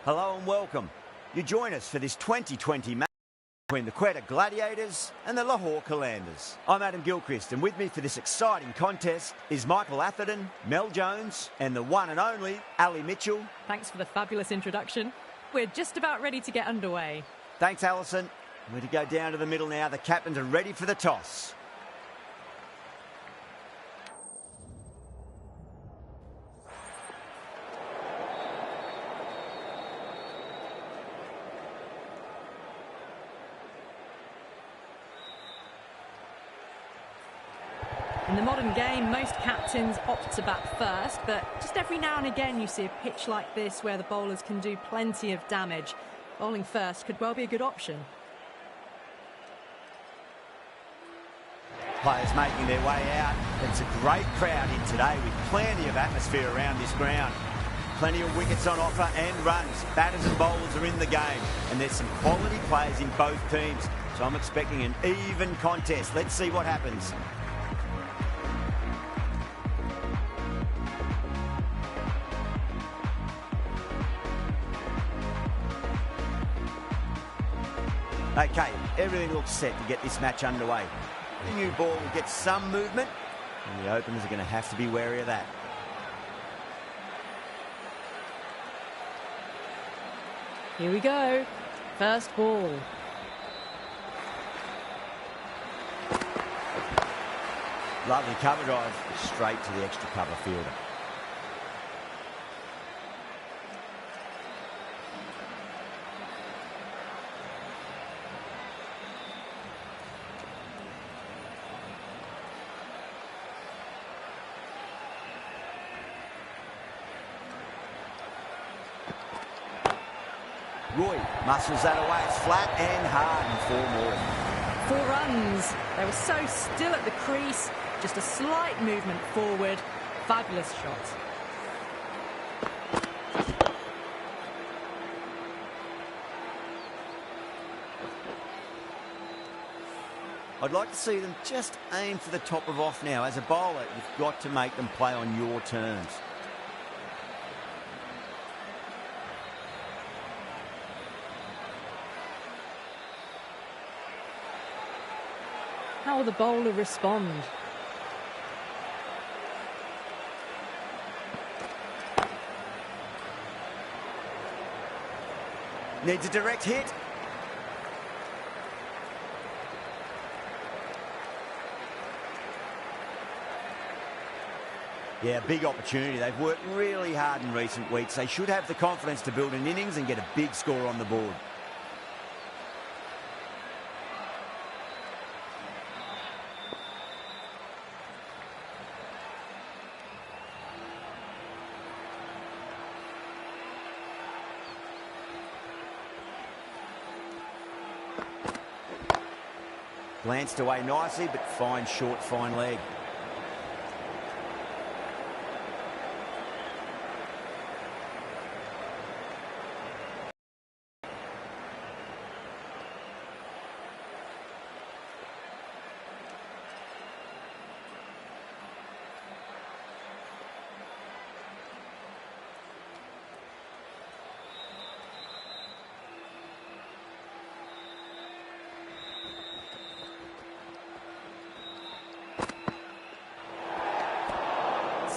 Hello and welcome. You join us for this 2020 match between the Quetta Gladiators and the Lahore Calanders. I'm Adam Gilchrist, and with me for this exciting contest is Michael Atherton, Mel Jones and the one and only Ali Mitchell. Thanks for the fabulous introduction. We're just about ready to get underway. Thanks, Alison. We're to go down to the middle now. The captains are ready for the toss. In the modern game, most captains opt to bat first, but just every now and again you see a pitch like this where the bowlers can do plenty of damage. Bowling first could well be a good option. Players making their way out. It's a great crowd in today with plenty of atmosphere around this ground. Plenty of wickets on offer and runs. Batters and bowlers are in the game, and there's some quality players in both teams. So I'm expecting an even contest. Let's see what happens. Okay, everything looks set to get this match underway. The new ball will get some movement, and the openers are going to have to be wary of that. Here we go. First ball. Lovely cover drive, straight to the extra cover fielder. Roy muscles that away. It's flat and hard and 4 more. 4 runs. They were so still at the crease. Just a slight movement forward. Fabulous shot. I'd like to see them just aim for the top of off now. As a bowler, you've got to make them play on your terms. How will the bowler respond? Needs a direct hit. Yeah, big opportunity. They've worked really hard in recent weeks. They should have the confidence to build an innings and get a big score on the board. Glanced away nicely, but fine short, fine leg.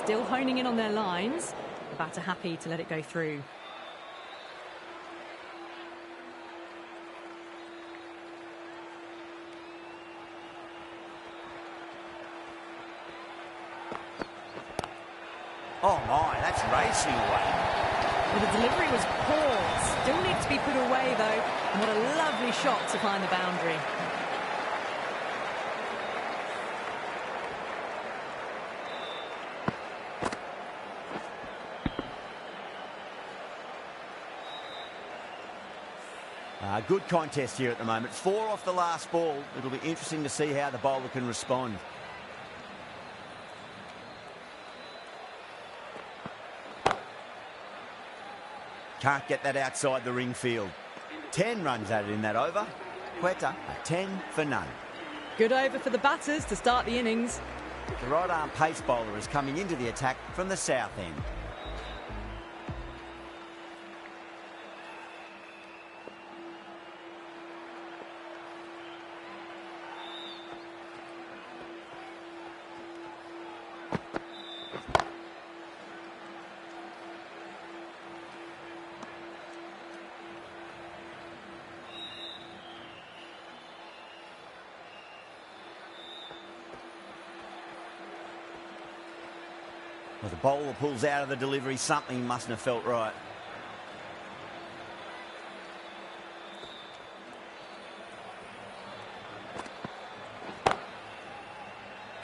Still honing in on their lines. The batter happy to let it go through. Oh my, that's racing away. Well, the delivery was poor. Still needs to be put away though. And what a lovely shot to find the boundary. Good contest here at the moment. 4 off the last ball. It'll be interesting to see how the bowler can respond. Can't get that outside the ring field. 10 runs added in that over. Quetta, a 10 for none. Good over for the batters to start the innings. The right-arm pace bowler is coming into the attack from the south end. Well, the bowler pulls out of the delivery. Something mustn't have felt right.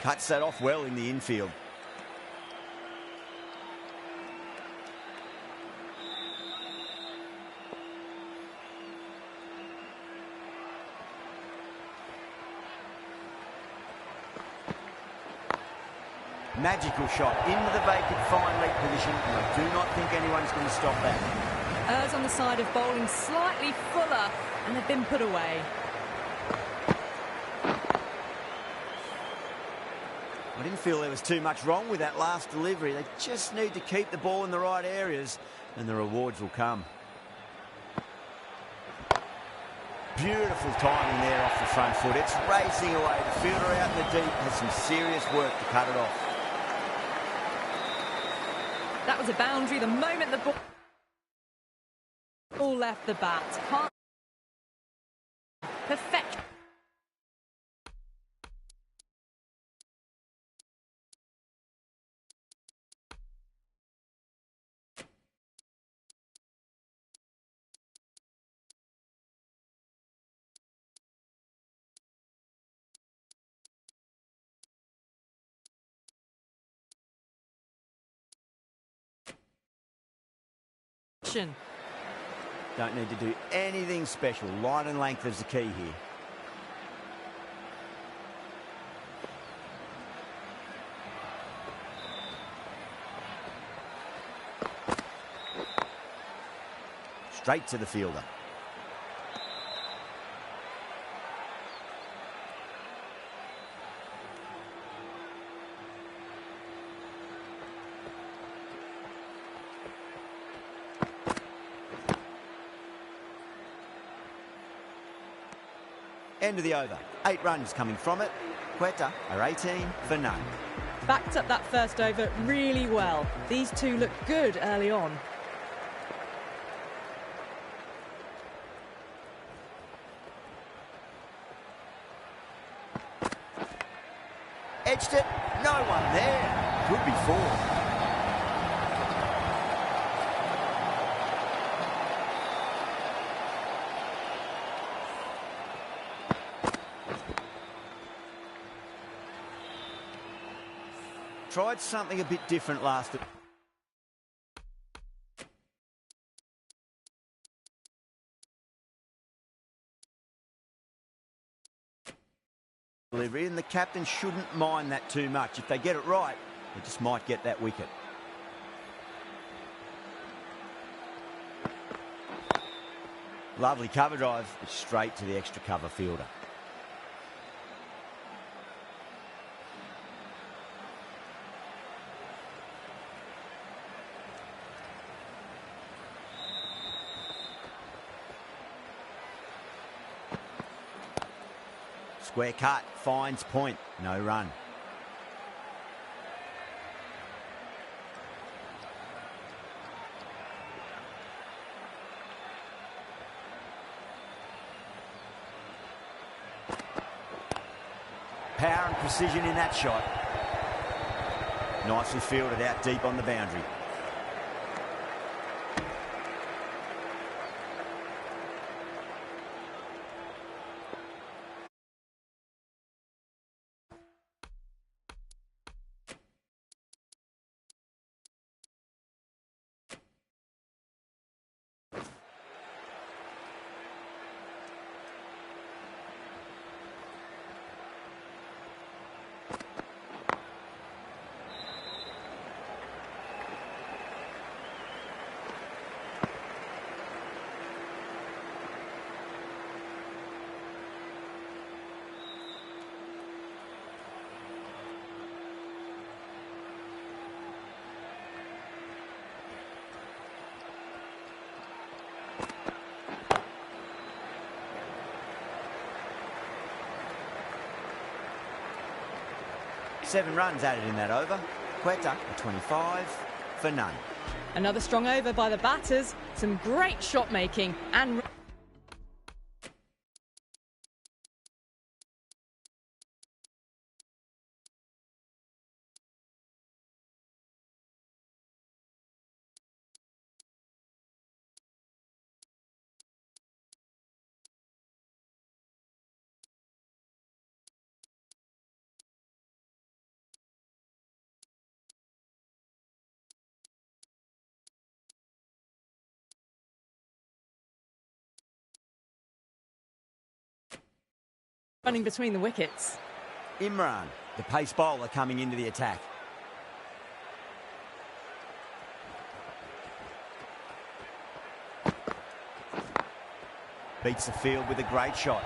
Cuts that off well in the infield. Magical shot into the vacant fine leg position, and I do not think anyone's going to stop that. Errs on the side of bowling slightly fuller, and they've been put away. I didn't feel there was too much wrong with that last delivery. They just need to keep the ball in the right areas, and the rewards will come. Beautiful timing there off the front foot. It's racing away. The fielder out in the deep has some serious work to cut it off. That was a boundary the moment the ball left the bat. Perfect. Don't need to do anything special. Line and length is the key here. Straight to the fielder. End of the over. 8 runs coming from it. Quetta are 18 for none. Backed up that first over really well. These two look good early on. Edged it. No one there. Could be 4. Tried something a bit different last delivery, and the captain shouldn't mind that too much. If they get it right, they just might get that wicket. Lovely cover drive, but straight to the extra cover fielder. Square cut, finds point, no run. Power and precision in that shot. Nicely fielded out deep on the boundary. Seven runs added in that over. Quetta, 25 for none. Another strong over by the batters. Some great shot making and running between the wickets. Imran, the pace bowler, coming into the attack. Beats the field with a great shot.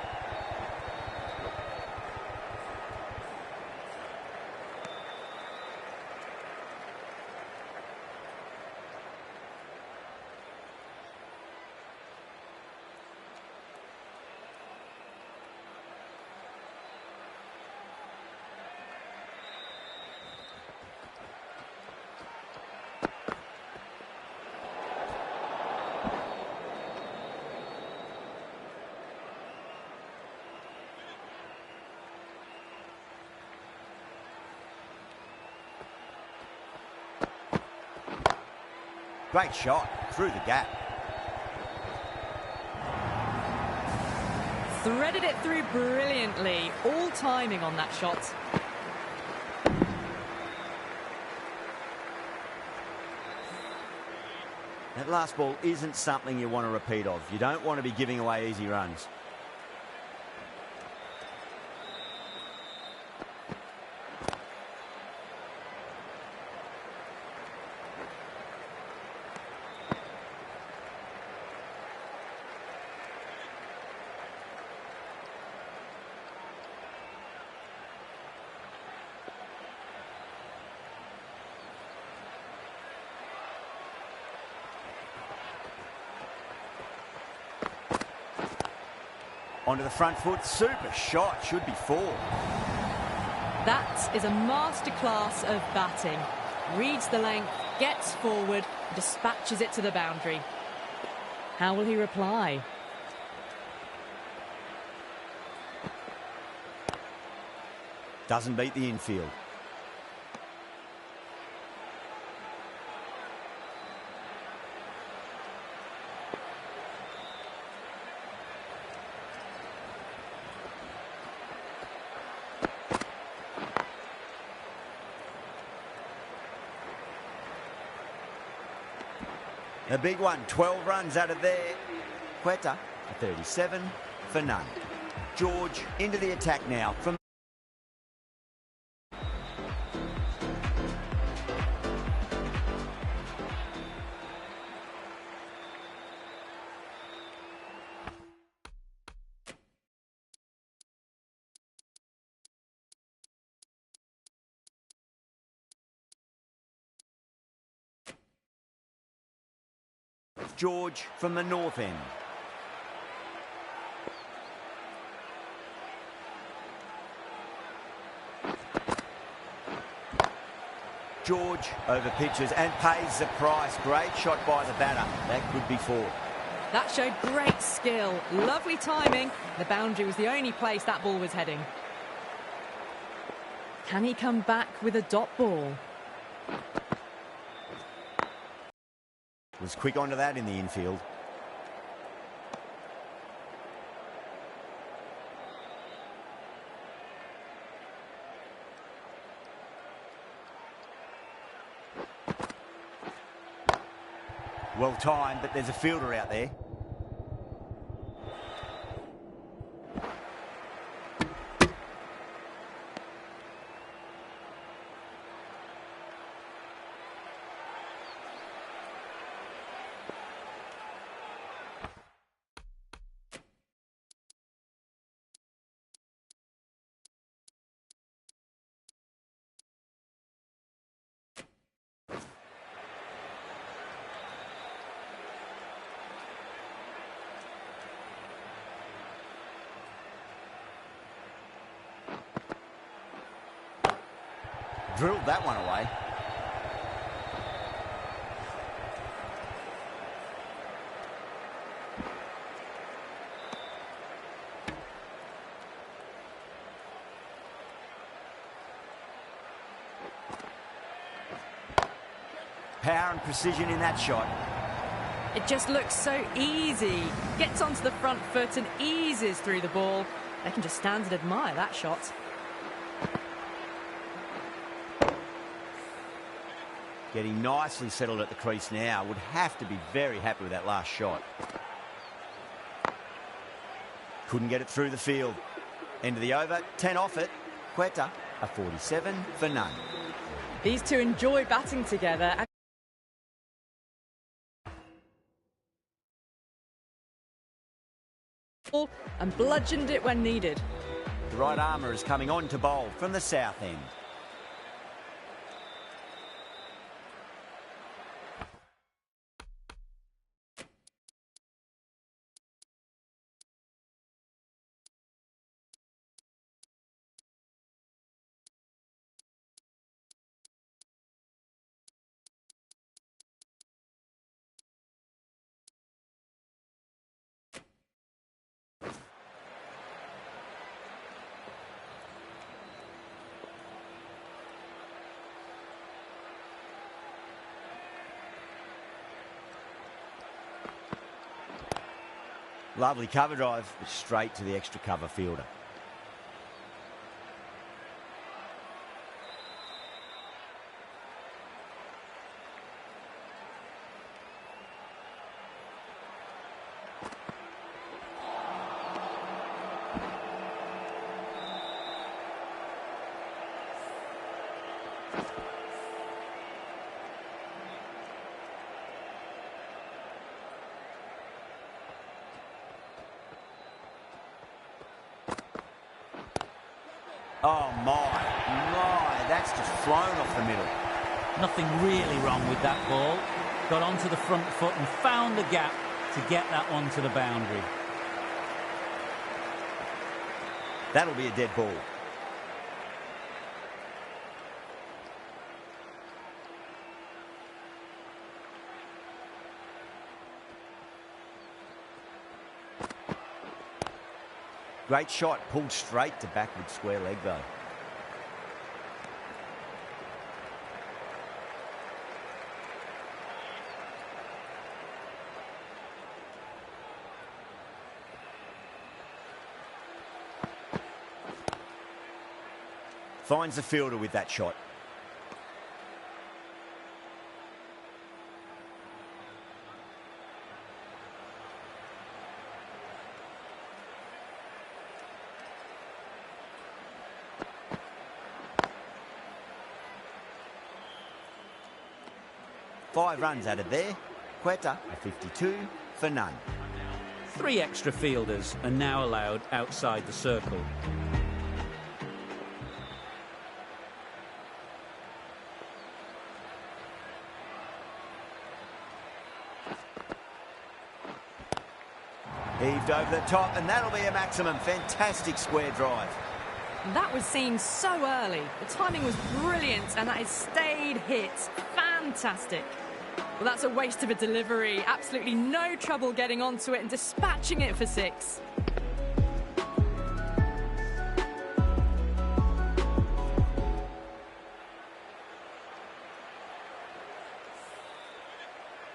Great shot through the gap. Threaded it through brilliantly. All timing on that shot. That last ball isn't something you want to repeat of. You don't want to be giving away easy runs. Onto the front foot, super shot, should be 4. That is a masterclass of batting. Reads the length, gets forward, dispatches it to the boundary. How will he reply? Doesn't beat the infield. A big one, 12 runs out of there. Quetta, 37 for none. George into the attack now from... George from the north end. George over pitches and pays the price. Great shot by the batter. That could be 4. That showed great skill. Lovely timing. The boundary was the only place that ball was heading. Can he come back with a dot ball? Was quick onto that in the infield. Well timed, but there's a fielder out there. Drilled that one away. Power and precision in that shot. It just looks so easy. Gets onto the front foot and eases through the ball. They can just stand and admire that shot. Getting nicely settled at the crease now. Would have to be very happy with that last shot. Couldn't get it through the field. End of the over, 10 off it. Quetta, a 47 for none. These two enjoy batting together. And bludgeoned it when needed. The right armour is coming on to bowl from the south end. Lovely cover drive, but straight to the extra cover fielder. Oh my, that's just flown off the middle. Nothing really wrong with that ball. Got onto the front foot and found the gap to get that one to the boundary. That'll be a dead ball. Great shot, pulled straight to backward square leg though. Finds the fielder with that shot. Five runs added there. Quetta, a 52 for none. 3 extra fielders are now allowed outside the circle. Heaved over the top, and that'll be a maximum. Fantastic square drive. That was seen so early. The timing was brilliant, and that is stayed hit. Fantastic. Well, that's a waste of a delivery. Absolutely no trouble getting onto it and dispatching it for 6.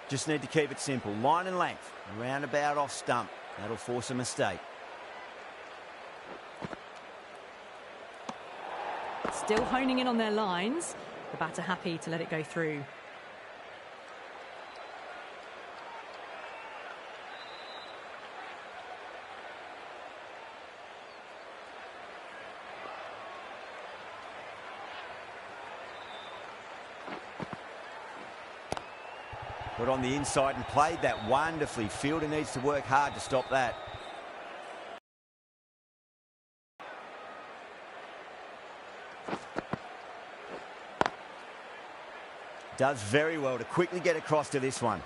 Just need to keep it simple. Line and length. Roundabout off stump. That'll force a mistake. Still honing in on their lines. The batter happy to let it go through. Put on the inside and played that wonderfully. Fielder needs to work hard to stop that. Does very well to quickly get across to this one.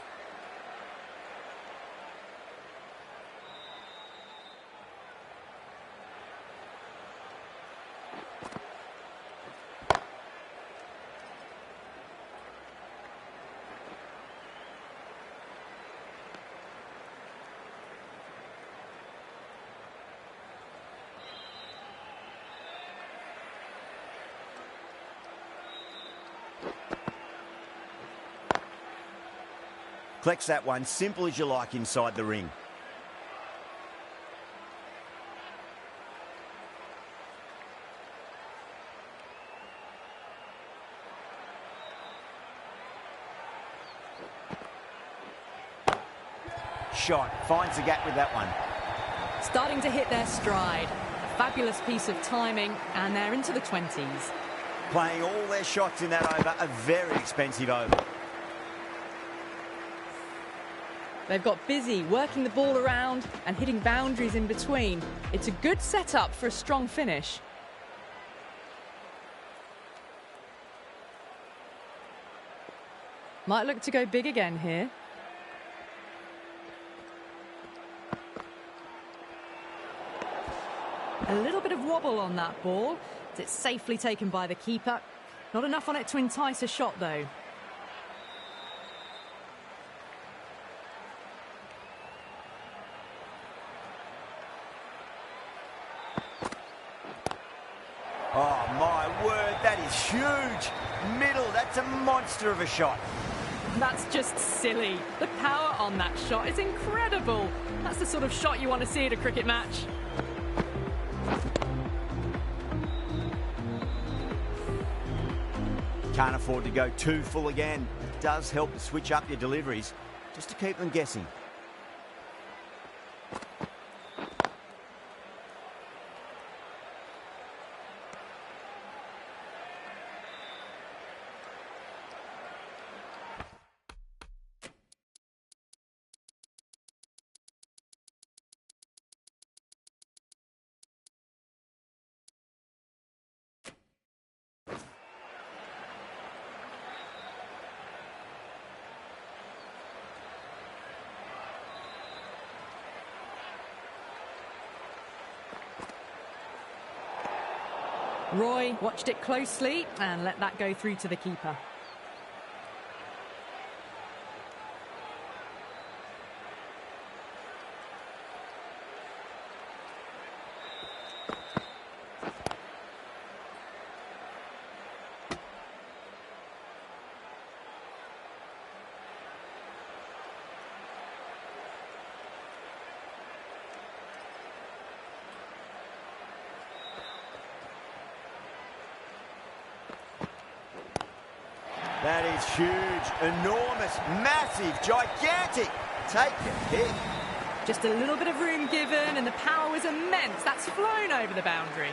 Collects that one, simple as you like, inside the ring. Shot, finds the gap with that one. Starting to hit their stride. Fabulous piece of timing, and they're into the 20s. Playing all their shots in that over, a very expensive over. They've got busy working the ball around and hitting boundaries in between. It's a good setup for a strong finish. Might look to go big again here. A little bit of wobble on that ball. It's safely taken by the keeper. Not enough on it to entice a shot, though. Oh, my word, that is huge. Middle, that's a monster of a shot. That's just silly. The power on that shot is incredible. That's the sort of shot you want to see at a cricket match. Can't afford to go too full again. It does help to switch up your deliveries, just to keep them guessing. Roy watched it closely and let that go through to the keeper. That is huge, enormous, massive, gigantic. Take your pick. Just a little bit of room given and the power was immense. That's flown over the boundary.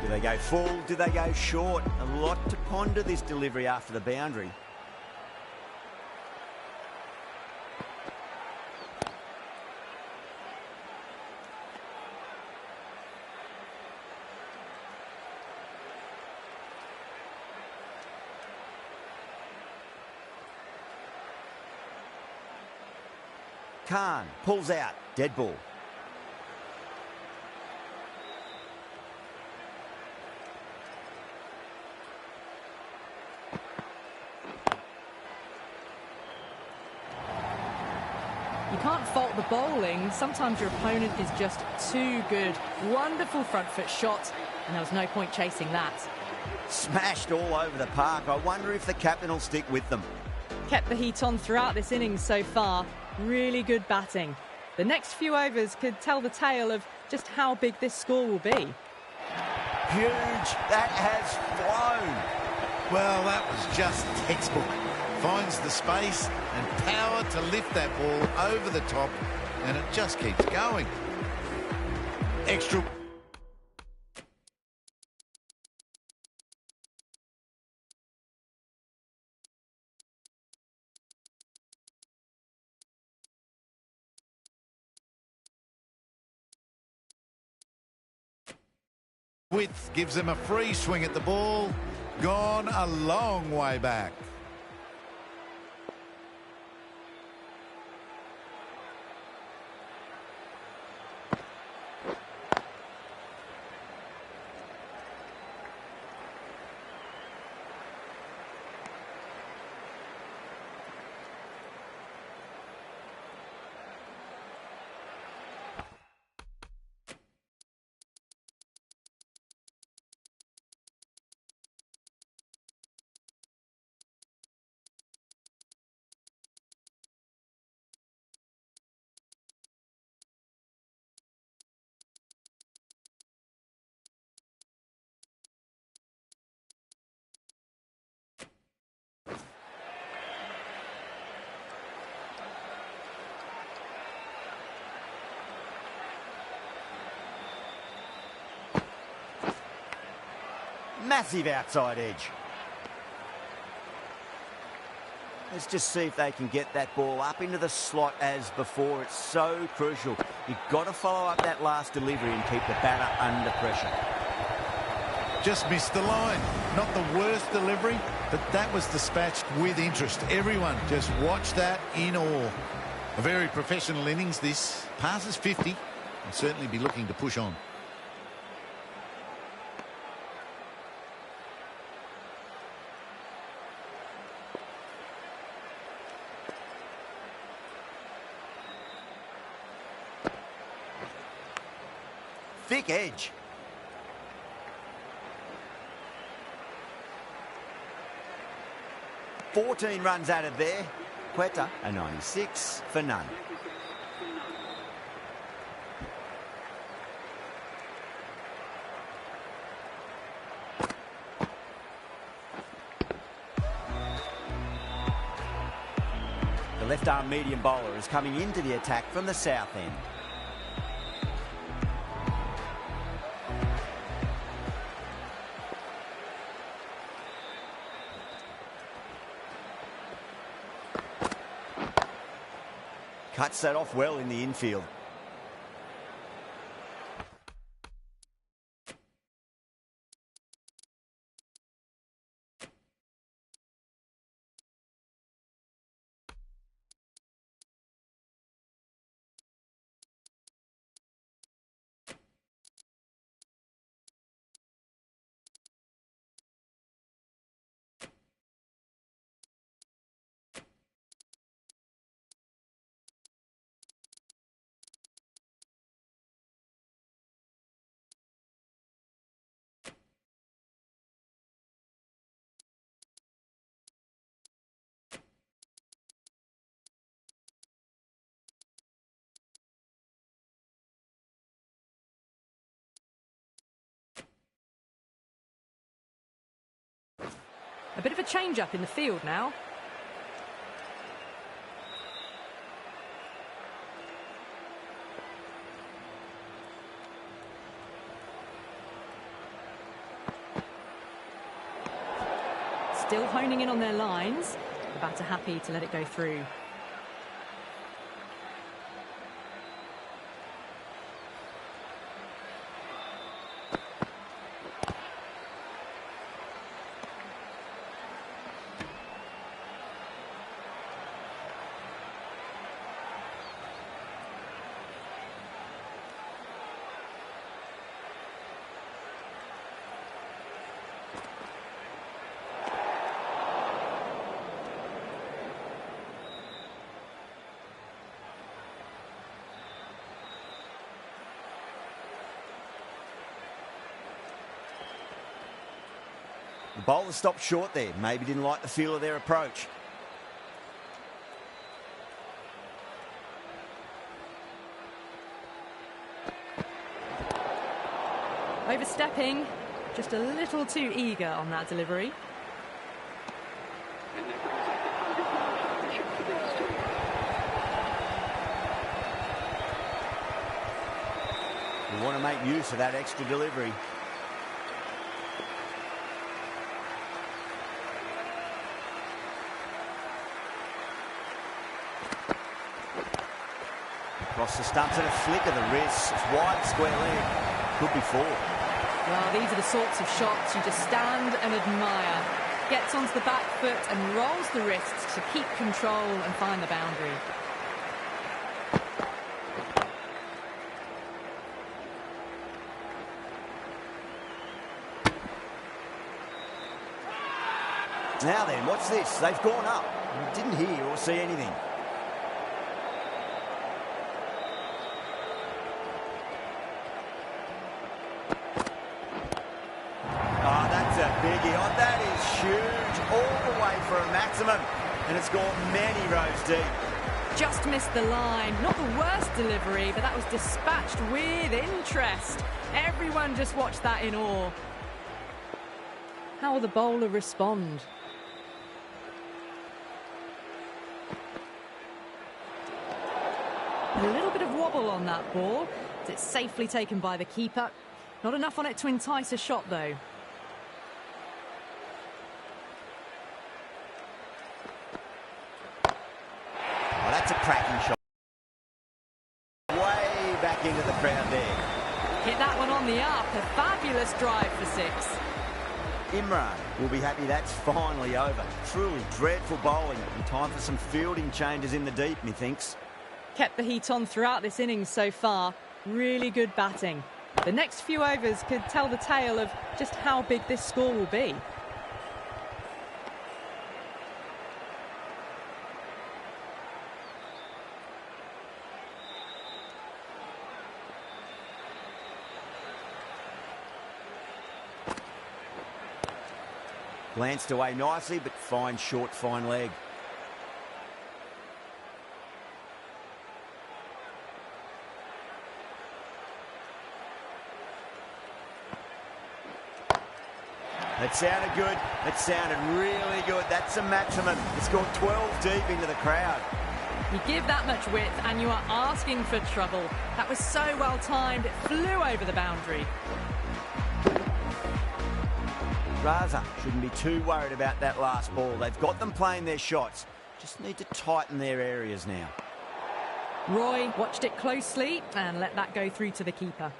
Do they go full? Do they go short? A lot to ponder this delivery after the boundary. Khan pulls out, dead ball. You can't fault the bowling. Sometimes your opponent is just too good. Wonderful front foot shot, and there was no point chasing that. Smashed all over the park. I wonder if the captain will stick with them. Kept the heat on throughout this innings so far. Really good batting. The next few overs could tell the tale of just how big this score will be. Huge. That has flown. Well, that was just textbook. Finds the space and power to lift that ball over the top, and it just keeps going. Extra. Width gives them a free swing at the ball. Gone a long way back. Massive outside edge. Let's just see if they can get that ball up into the slot as before. It's so crucial. You've got to follow up that last delivery and keep the batter under pressure. Just missed the line. Not the worst delivery, but that was dispatched with interest. Everyone just watched that in awe. A very professional innings this. Passes 50. Will certainly be looking to push on. Thick edge. $14 runs added there. Quetta, a 96 for none. The left-arm medium bowler is coming into the attack from the south end. Cuts that off well in the infield. A bit of a change-up in the field now. Still honing in on their lines. The batter happy to let it go through. The bowler stopped short there. Maybe didn't like the feel of their approach. Overstepping, just a little too eager on that delivery. We want to make use of that extra delivery. Across the stumps and a flick of the wrist. It's wide, square leg. Could be four. Well, these are the sorts of shots you just stand and admire. Gets onto the back foot and rolls the wrists to keep control and find the boundary. Now then, watch this. They've gone up. Didn't hear or see anything. Oh, that's a biggie. Oh, that is huge. All the way for a maximum. And it's gone many rows deep. Just missed the line. Not the worst delivery, but that was dispatched with interest. Everyone just watched that in awe. How will the bowler respond? A little bit of wobble on that ball. It's safely taken by the keeper. Not enough on it to entice a shot, though. that's a cracking shot. Way back into the crowd there. Hit that one on the up. A fabulous drive for 6. Imran will be happy that's finally over. Truly dreadful bowling and time for some fielding changes in the deep, methinks. Kept the heat on throughout this innings so far. Really good batting. The next few overs could tell the tale of just how big this score will be. Glanced away nicely, but fine short, fine leg. That sounded good. That sounded really good. That's a maximum. It's gone 12 deep into the crowd. You give that much width and you are asking for trouble. That was so well timed. It flew over the boundary. Raza shouldn't be too worried about that last ball. They've got them playing their shots. Just need to tighten their areas now. Roy watched it closely and let that go through to the keeper.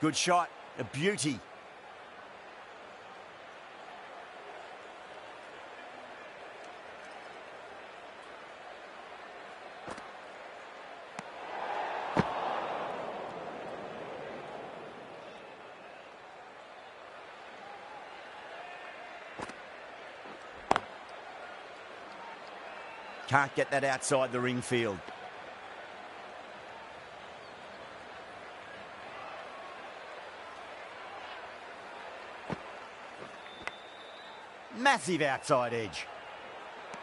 Good shot, a beauty. Can't get that outside the ring field. Massive outside edge.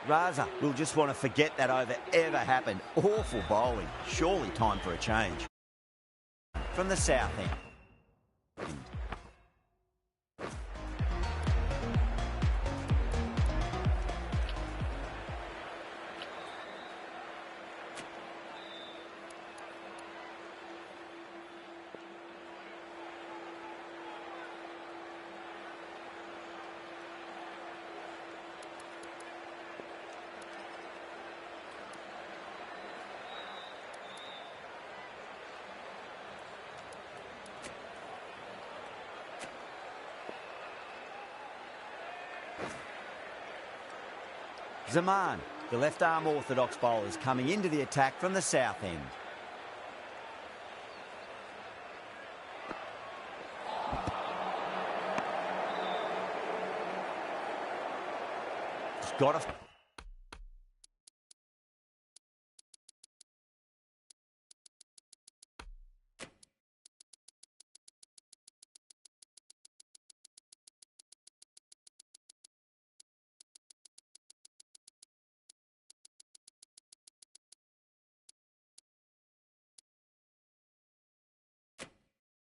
Raza will just want to forget that over ever happened. Awful bowling. Surely time for a change. From the south end. Zaman, the left-arm orthodox bowlers coming into the attack from the south end. Just got to...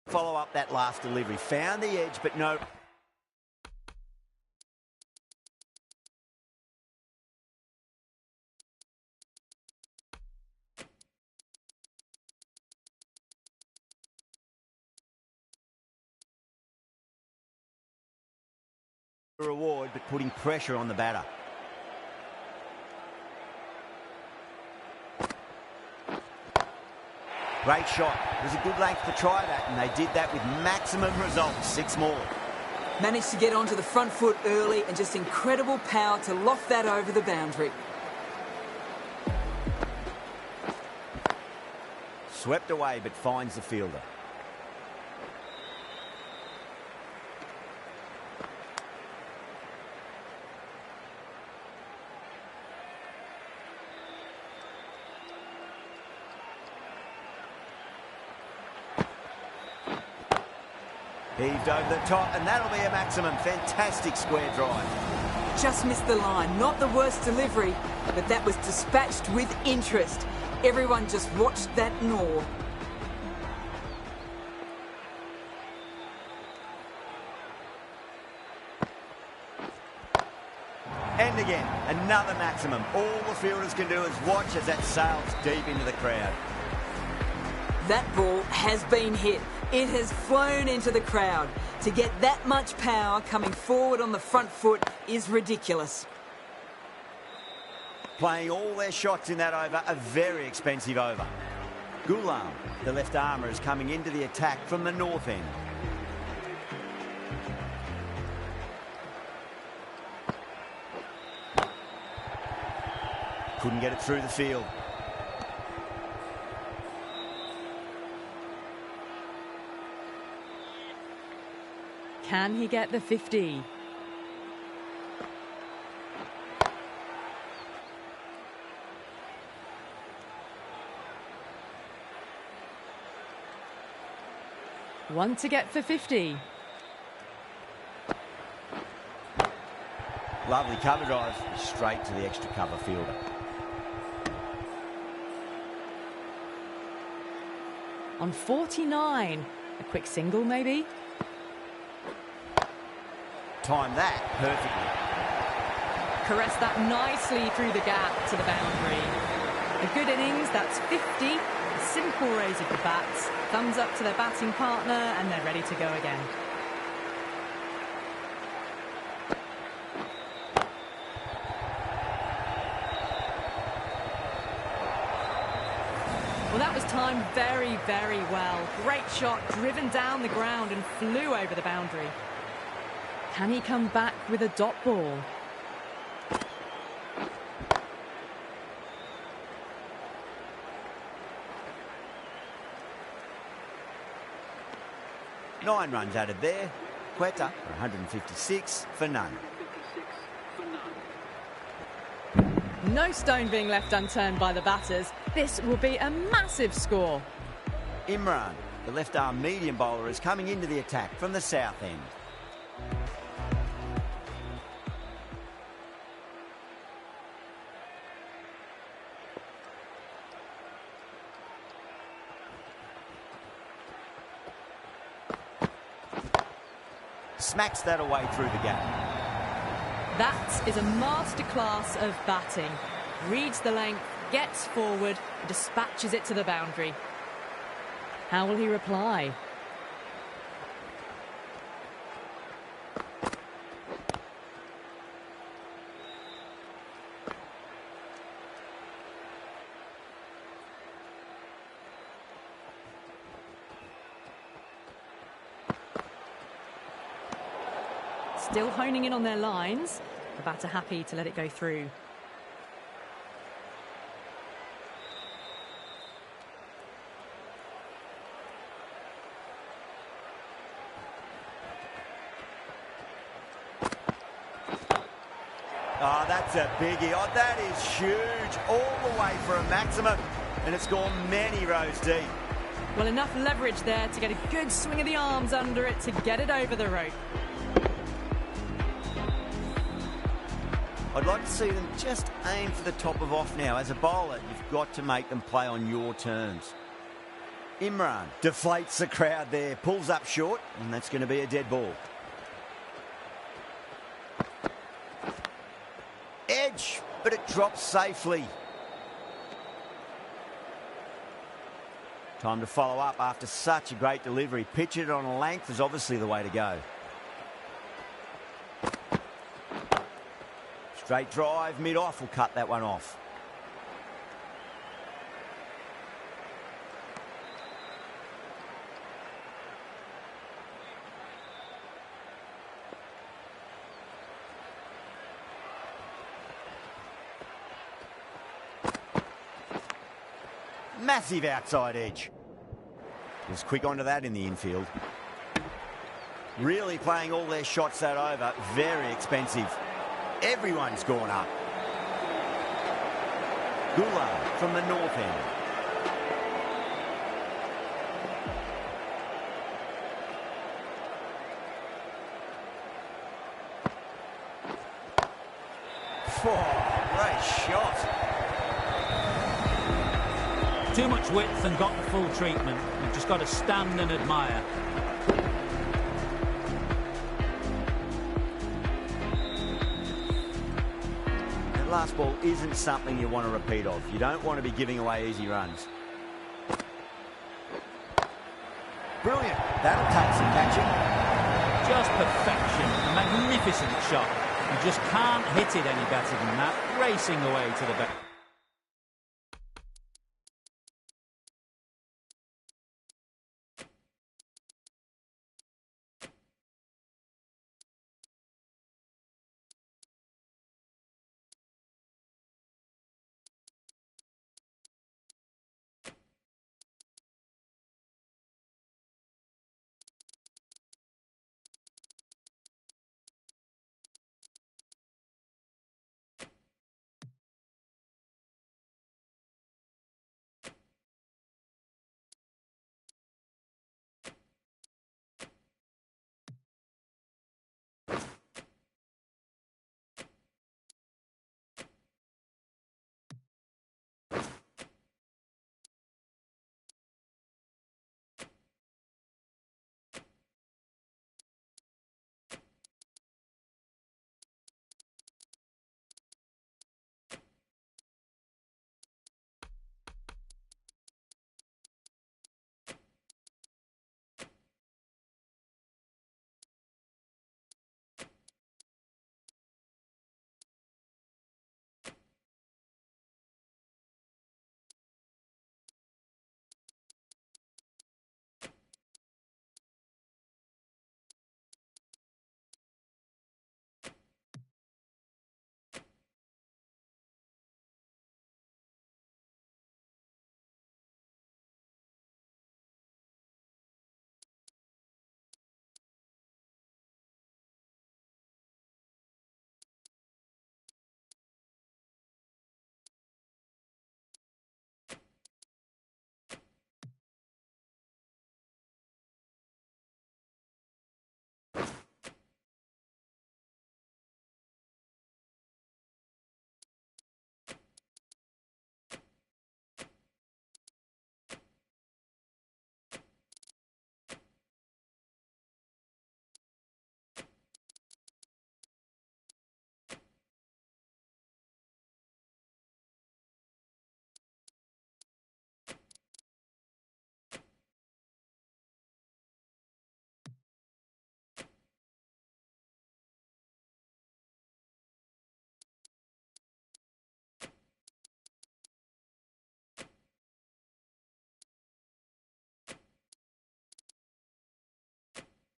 follow up that last delivery. Found the edge, but no. Reward, but putting pressure on the batter. Great shot. It was a good length to try that, and they did that with maximum results. 6 more. Managed to get onto the front foot early and just incredible power to loft that over the boundary. Swept away, but finds the fielder. Heaved over the top, and that'll be a maximum. Fantastic square drive. Just missed the line. Not the worst delivery, but that was dispatched with interest. Everyone just watched that gnaw. And again, another maximum. All the fielders can do is watch as that sails deep into the crowd. That ball has been hit. It has flown into the crowd. To get that much power coming forward on the front foot is ridiculous. Playing all their shots in that over, a very expensive over. Ghulam, the left armour, is coming into the attack from the north end. Couldn't get it through the field. Can he get the 50? One to get for 50. Lovely cover drive, straight to the extra cover fielder. On 49. A quick single, maybe? Timed that perfectly. Caressed that nicely through the gap to the boundary. A good innings, that's 50. A simple raise of the bats. Thumbs up to their batting partner, and they're ready to go again. Well, that was timed very, very well. Great shot, driven down the ground and flew over the boundary. Can he come back with a dot ball? Nine runs added there. Quetta for 156 for none. No stone being left unturned by the batters. This will be a massive score. Imran, the left arm medium bowler, is coming into the attack from the south end. Smacks that away through the gap. That is a masterclass of batting. Reads the length, gets forward, and dispatches it to the boundary. How will he reply? Still honing in on their lines. The batter happy to let it go through. Oh, that's a biggie. Oh, that is huge. All the way for a maximum. And it's gone many rows deep. Well, enough leverage there to get a good swing of the arms under it to get it over the rope. I'd like to see them just aim for the top of off now. As a bowler, you've got to make them play on your terms. Imran deflates the crowd there, pulls up short, and that's going to be a dead ball. Edge, but it drops safely. Time to follow up after such a great delivery. Pitch it on a length is obviously the way to go. Straight drive, mid-off will cut that one off. Massive outside edge. Was quick onto that in the infield. Really playing all their shots that over. Very expensive. Everyone's gone up. Ghulam from the north end. Oh, great shot. Too much width and got the full treatment. You've just got to stand and admire. last ball isn't something you want to repeat of. You don't want to be giving away easy runs. Brilliant. That'll take some catching. Just perfection. A magnificent shot. You just can't hit it any better than that. Racing away to the back.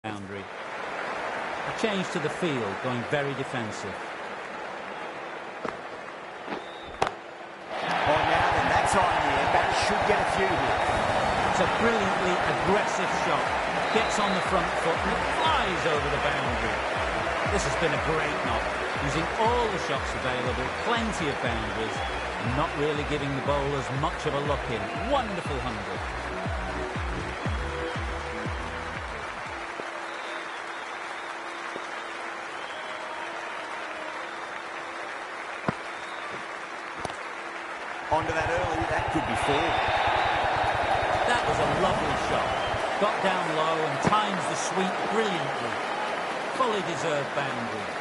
Boundary. A change to the field, going very defensive. Oh, now then, that time in the air, batter should get a few here. It's a brilliantly aggressive shot. Gets on the front foot and flies over the boundary. This has been a great knock, using all the shots available, plenty of boundaries, and not really giving the bowlers much of a look in. Wonderful 100. Onto that early, that could be 4. That was a lovely shot. Got down low and times the sweep brilliantly. Fully deserved boundary.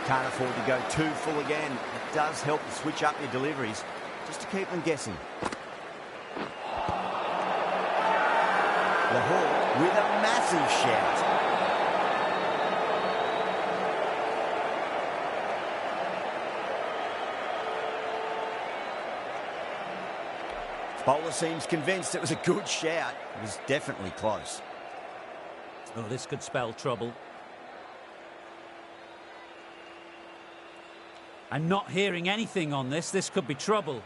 Can't afford to go too full again. It does help to switch up your deliveries, just to keep them guessing. Lahore with a massive shout. Bowler seems convinced it was a good shout. It was definitely close. Oh, this could spell trouble. I'm not hearing anything on this. This could be trouble.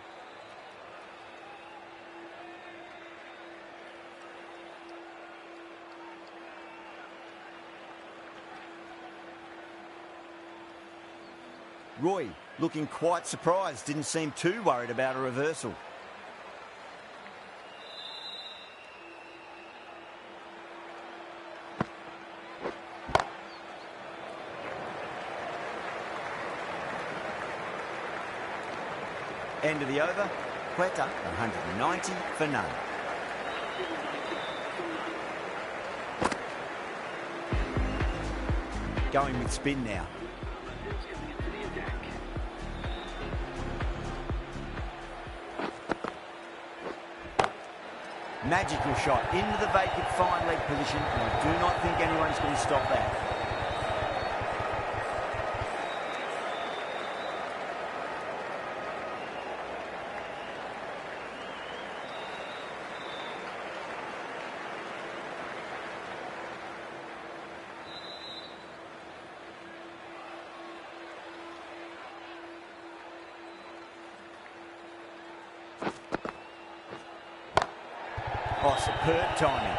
Roy looking quite surprised, didn't seem too worried about a reversal. End of the over, Quetta 190 for none. Going with spin now. Magical shot into the vacant fine leg position, and I do not think anyone's going to stop that. Oh, superb timing.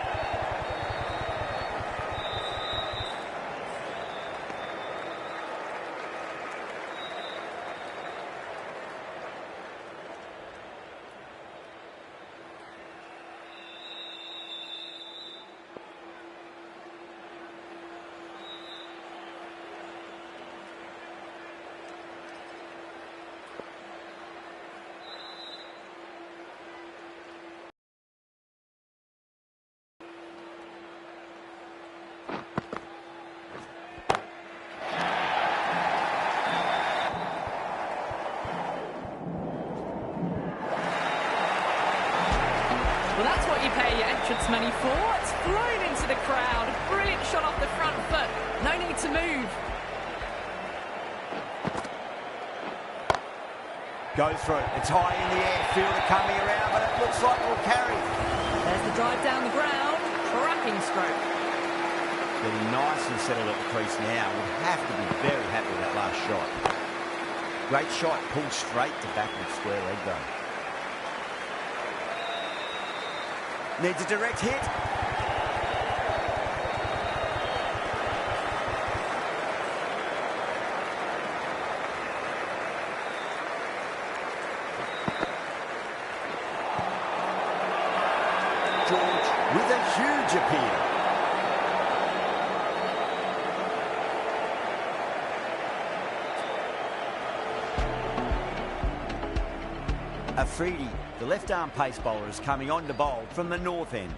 Well, that's what you pay your entrance money for. It's flown into the crowd. A brilliant shot off the front foot. No need to move. Goes through. It's high in the air. Fielder coming around, but it looks like it will carry. There's the drive down the ground. Cracking stroke. Getting nice and settled at the crease now. We'll have to be very happy with that last shot. Great shot. Pulled straight to backward square leg though. Needs a direct hit. George with a huge appeal. Afridi, the left-arm pace bowler, is coming on to bowl from the north end.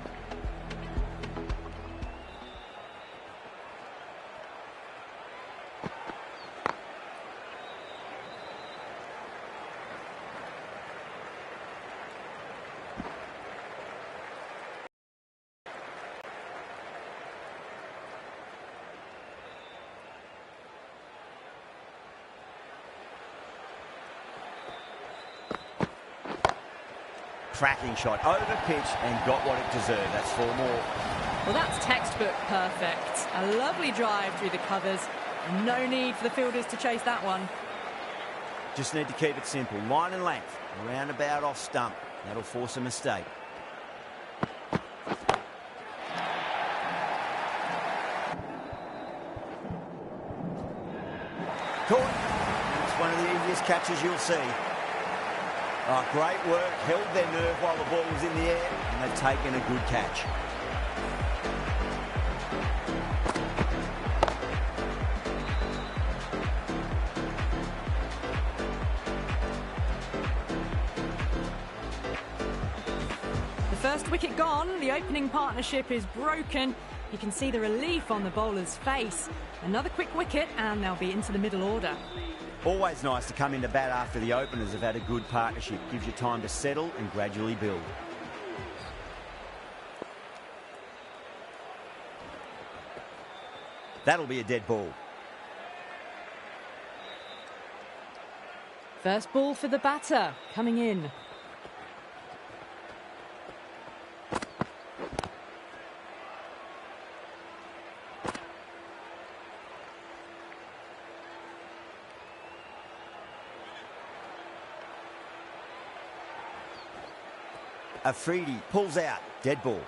Cracking shot, over pitch and got what it deserved. That's 4 more. Well, that's textbook perfect. A lovely drive through the covers. No need for the fielders to chase that one. Just need to keep it simple. Line and length, around about off stump. That'll force a mistake. Caught. It's one of the easiest catches you'll see. Oh, great work, held their nerve while the ball was in the air, and they've taken a good catch. The first wicket gone, the opening partnership is broken. You can see the relief on the bowler's face. Another quick wicket and they'll be into the middle order. Always nice to come into bat after the openers have had a good partnership. Gives you time to settle and gradually build. That'll be a dead ball. First ball for the batter, coming in. Afridi pulls out. Dead ball.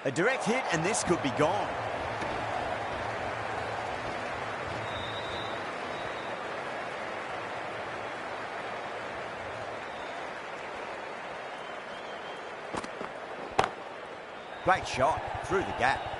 A direct hit, and this could be gone. Great shot through the gap.